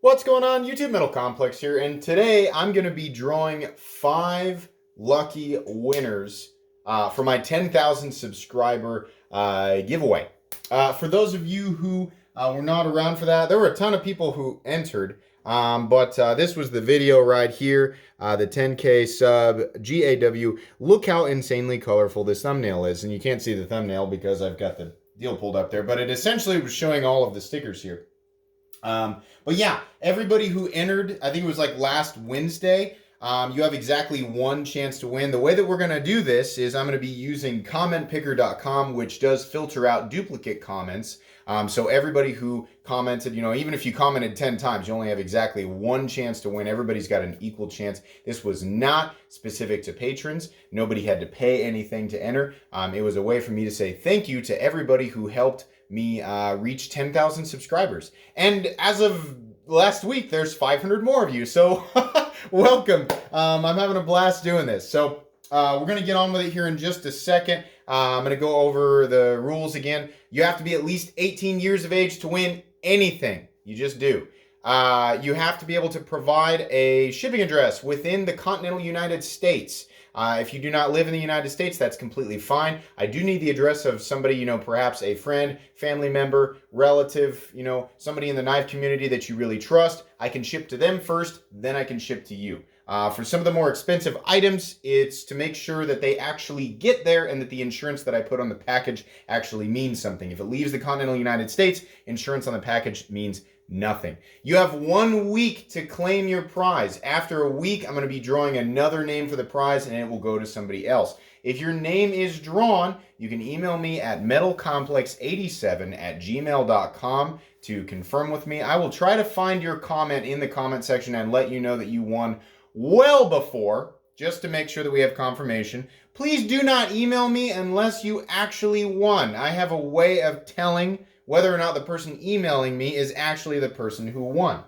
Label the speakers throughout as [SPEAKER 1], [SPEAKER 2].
[SPEAKER 1] What's going on? YouTube Metal Complex here, and today I'm going to be drawing 5 lucky winners for my 10,000 subscriber giveaway. For those of you who were not around for that, there were a ton of people who entered, but this was the video right here, the 10K sub GAW. Look how insanely colorful this thumbnail is, and you can't see the thumbnail because I've got the deal pulled up there, but it essentially was showing all of the stickers here. But yeah, everybody who entered, I think it was like last Wednesday, you have exactly one chance to win. The way that we're going to do this is I'm going to be using commentpicker.com, which does filter out duplicate comments. So everybody who commented, even if you commented 10 times, you only have exactly one chance to win. Everybody's got an equal chance. This was not specific to patrons. Nobody had to pay anything to enter. It was a way for me to say thank you to everybody who helped me reach 10,000 subscribers. And as of last week, there's 500 more of you. So welcome. I'm having a blast doing this. So we're going to get on with it here in just a second. I'm going to go over the rules again. You have to be at least 18 years of age to win anything. You just do. You have to be able to provide a shipping address within the continental United States. If you do not live in the United States, that's completely fine. I do need the address of somebody, perhaps a friend, family member, relative, somebody in the knife community that you really trust. I can ship to them first, then I can ship to you. For some of the more expensive items, it's to make sure that they actually get there and that the insurance that I put on the package actually means something. If it leaves the continental United States, insurance on the package means nothing. You have 1 week to claim your prize. After a week, I'm going to be drawing another name for the prize and it will go to somebody else. If your name is drawn, you can email me at metalcomplex87@gmail.com to confirm with me. I will try to find your comment in the comment section and let you know that you won well before, just to make sure that we have confirmation. Please do not email me unless you actually won. I have a way of telling whether or not the person emailing me is actually the person who won.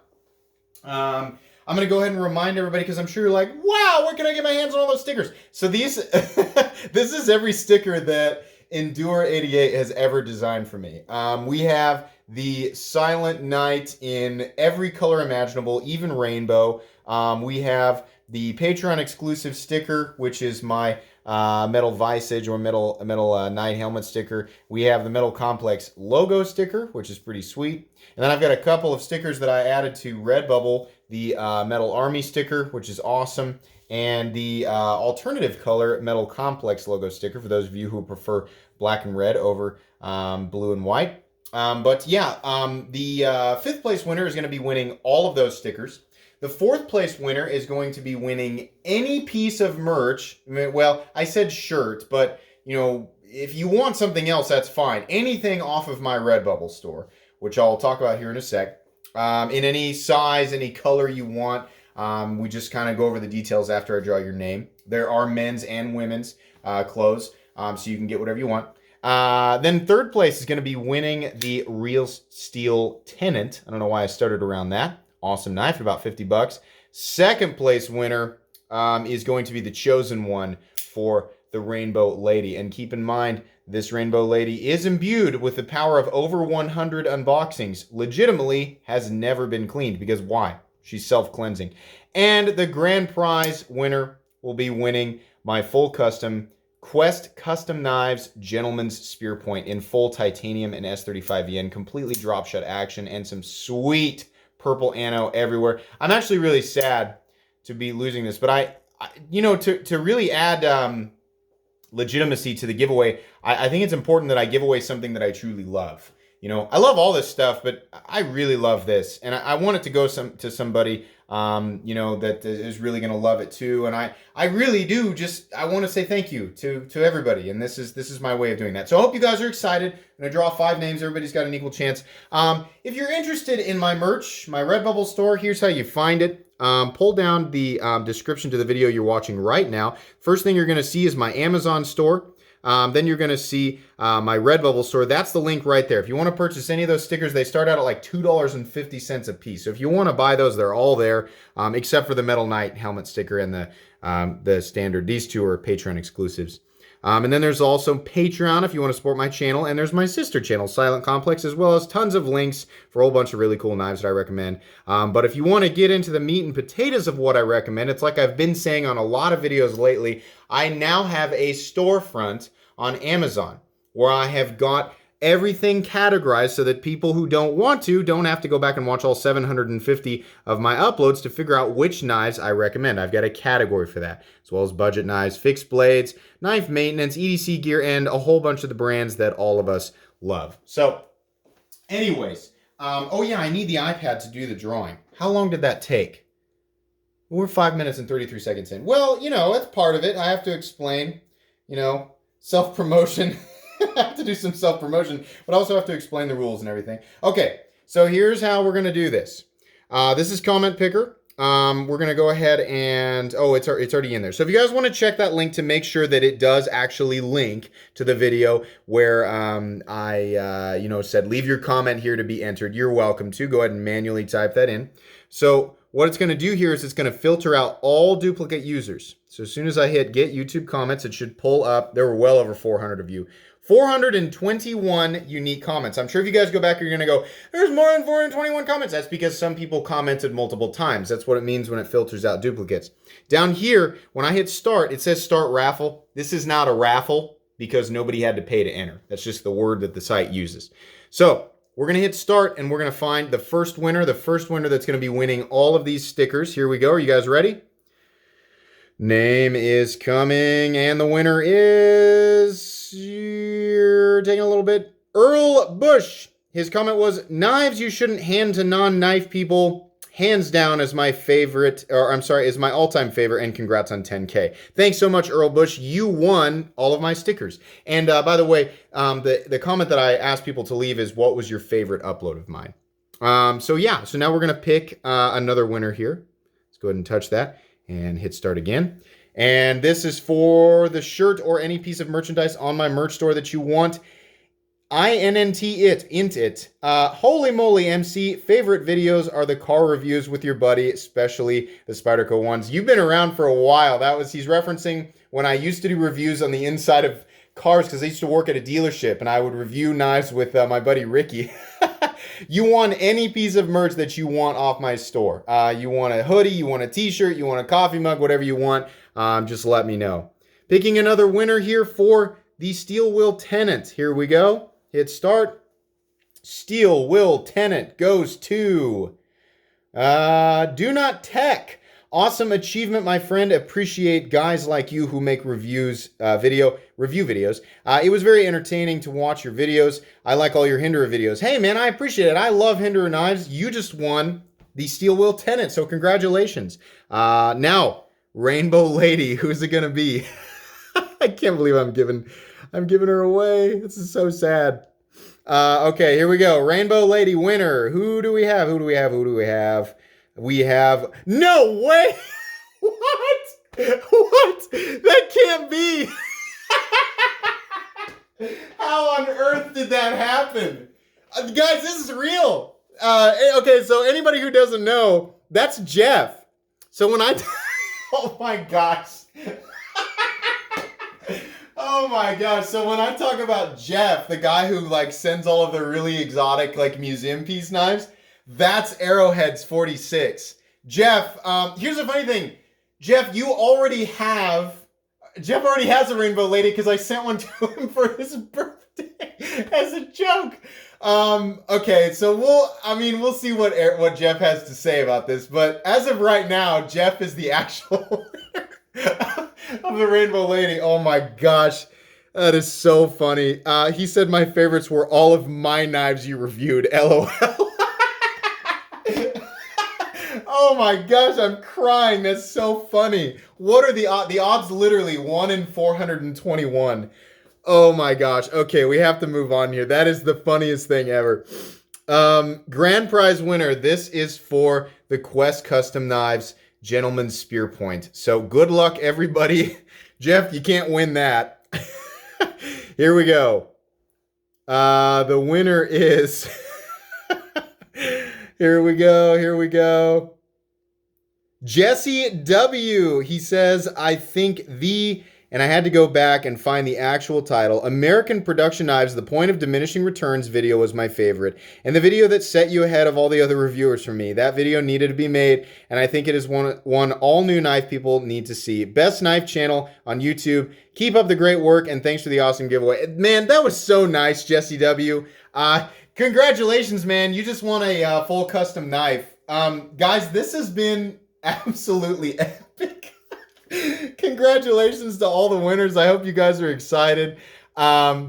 [SPEAKER 1] I'm going to go ahead and remind everybody, because I'm sure you're like, wow, where can I get my hands on all those stickers? So these, this is every sticker that Endure88 has ever designed for me. We have the Silent Night in every color imaginable, even rainbow. We have the Patreon exclusive sticker, which is my metal Visage or metal Knight helmet sticker. We have the Metal Complex logo sticker, which is pretty sweet. And then I've got a couple of stickers that I added to Redbubble, the Metal Army sticker, which is awesome, and the alternative color Metal Complex logo sticker for those of you who prefer black and red over blue and white. But yeah, the 5th place winner is going to be winning all of those stickers. The 4th place winner is going to be winning any piece of merch. Well, I said shirt, but if you want something else, that's fine. Anything off of my Redbubble store, which I'll talk about here in a sec. In any size, any color you want. We just kind of go over the details after I draw your name. There are men's and women's clothes, so you can get whatever you want. Then 3rd place is going to be winning the Real Steel Tenant. I don't know why I started around that. Awesome knife, about 50 bucks. 2nd place winner is going to be the chosen one for the Rainbow Lady. And keep in mind, this Rainbow Lady is imbued with the power of over 100 unboxings. Legitimately has never been cleaned, because why? She's self-cleansing. And the grand prize winner will be winning my full custom Quest Custom Knives Gentleman's Spear Point in full titanium and S35VN, completely drop shot action, and some sweet purple anno everywhere. I'm actually really sad to be losing this, but I to really add legitimacy to the giveaway, I think it's important that I give away something that I truly love. I love all this stuff, but I really love this, and I want it to go to somebody that is really going to love it too. And I really do I want to say thank you to everybody, and this is my way of doing that. So I hope you guys are excited. I'm going to draw 5 names. Everybody's got an equal chance. If you're interested in my merch, my Redbubble store, here's how you find it. Pull down the description to the video you're watching right now. First thing you're going to see is my Amazon store. Then you're going to see my Redbubble store. That's the link right there. If you want to purchase any of those stickers, they start out at like $2.50 a piece. So if you want to buy those, they're all there, except for the Metal Knight helmet sticker and the standard. These two are Patreon exclusives. And then there's also Patreon if you want to support my channel. And there's my sister channel, Silent Complex, as well as tons of links for a whole bunch of really cool knives that I recommend. But if you want to get into the meat and potatoes of what I recommend, it's like I've been saying on a lot of videos lately, I now have a storefront on Amazon where I have got everything categorized so that people who don't want to don't have to go back and watch all 750 of my uploads to figure out which knives I recommend. I've got a category for that, as well as budget knives, fixed blades, knife maintenance, EDC gear, and a whole bunch of the brands that all of us love. So anyways, oh yeah, I need the iPad to do the drawing. How long did that take? We're 5 minutes and 33 seconds in. Well, you know, that's part of it. I have to explain, you know, self-promotion. I have to do some self-promotion, but I also have to explain the rules and everything. Okay, so here's how we're going to do this. This is Comment Picker. We're going to go ahead and, oh, it's already in there. So if you guys want to check that link to make sure that it does actually link to the video where I said leave your comment here to be entered, you're welcome to. Go ahead and manually type that in. So what it's going to do here is it's going to filter out all duplicate users. So as soon as I hit get YouTube comments, it should pull up. There were well over 400 of you. 421 unique comments. I'm sure if you guys go back, you're going to go, there's more than 421 comments. That's because some people commented multiple times. That's what it means when it filters out duplicates. Down here, when I hit start, it says start raffle. This is not a raffle because nobody had to pay to enter. That's just the word that the site uses. So we're going to hit start and we're going to find the first winner that's going to be winning all of these stickers. Here we go. Are you guys ready? Name is coming, and the winner is, you're taking a little bit, Earl Bush. His comment was, knives you shouldn't hand to non-knife people, hands down is my favorite, or I'm sorry, is my all-time favorite, and congrats on 10K. Thanks so much, Earl Bush. You won all of my stickers. And by the way, the comment that I asked people to leave is, what was your favorite upload of mine? So now we're going to pick another winner here. Let's go ahead and touch that. And hit start again. And this is for the shirt or any piece of merchandise on my merch store that you want. int it. Holy moly, MC. Favorite videos are the car reviews with your buddy, especially the Spyderco ones. You've been around for a while. He's referencing when I used to do reviews on the inside of cars because I used to work at a dealership and I would review knives with my buddy Ricky. You want any piece of merch that you want off my store. You want a hoodie, you want a t-shirt, you want a coffee mug, whatever you want, just let me know. Picking another winner here for the Steel Wheel Tenant. Here we go. Hit start. Steel Wheel Tenant goes to Do Not Tech. Awesome achievement, my friend. Appreciate guys like you who make review videos. It was very entertaining to watch your videos. I like all your Hinderer videos. Hey, man, I appreciate it. I love Hinderer knives. You just won the Steel Wheel Tenant, so congratulations. Now, Rainbow Lady, who's it gonna be? I can't believe I'm giving her away. This is so sad. Okay, here we go. Rainbow Lady winner. Who do we have? We have, no way! What? That can't be! How on earth did that happen? Guys, this is real. Okay, so anybody who doesn't know, that's Jeff. So when I, oh my gosh. Oh my gosh, so when I talk about Jeff, the guy who sends all of the really exotic museum piece knives, that's Arrowhead's 46. Jeff, here's the funny thing. Jeff already has a Rainbow Lady because I sent one to him for his birthday as a joke. Okay, so we'll see what Jeff has to say about this, but as of right now, Jeff is the actual winner of the Rainbow Lady. Oh my gosh. That is so funny. He said my favorites were all of my knives you reviewed. LOL. Oh my gosh, I'm crying. That's so funny. What are the odds? The odds literally 1 in 421. Oh my gosh. Okay, we have to move on here. That is the funniest thing ever. Grand prize winner. This is for the Quest Custom Knives Gentleman's Spear Point. So good luck, everybody. Jeff, you can't win that. Here we go. The winner is... Here we go. Jesse W. He says, I think the and I had to go back and find the actual title. American Production Knives, The Point of Diminishing Returns video was my favorite, and the video that set you ahead of all the other reviewers from me. That video needed to be made, and I think it is one all new knife people need to see. Best knife channel on YouTube. Keep up the great work, and thanks for the awesome giveaway. Man, that was so nice, Jesse W. Congratulations, man. You just won a full custom knife. Guys, this has been absolutely epic. Congratulations to all the winners. I hope you guys are excited.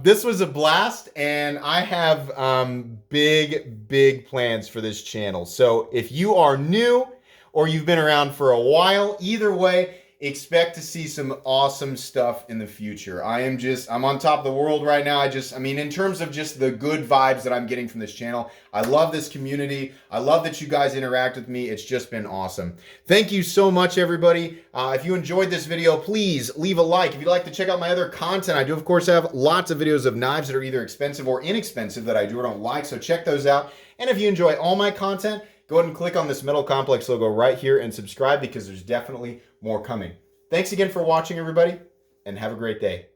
[SPEAKER 1] This was a blast, and I have big plans for this channel. So if you are new or you've been around for a while, either way, expect to see some awesome stuff in the future. I'm on top of the world right now. I mean, in terms of just the good vibes that I'm getting from this channel, I love this community. I love that you guys interact with me. It's just been awesome. Thank you so much, everybody. If you enjoyed this video, please leave a like. If you'd like to check out my other content, I do, of course, have lots of videos of knives that are either expensive or inexpensive that I do or don't like, so check those out. And if you enjoy all my content, go ahead and click on this Metal Complex logo right here and subscribe, because there's definitely more coming. Thanks again for watching, everybody, and have a great day.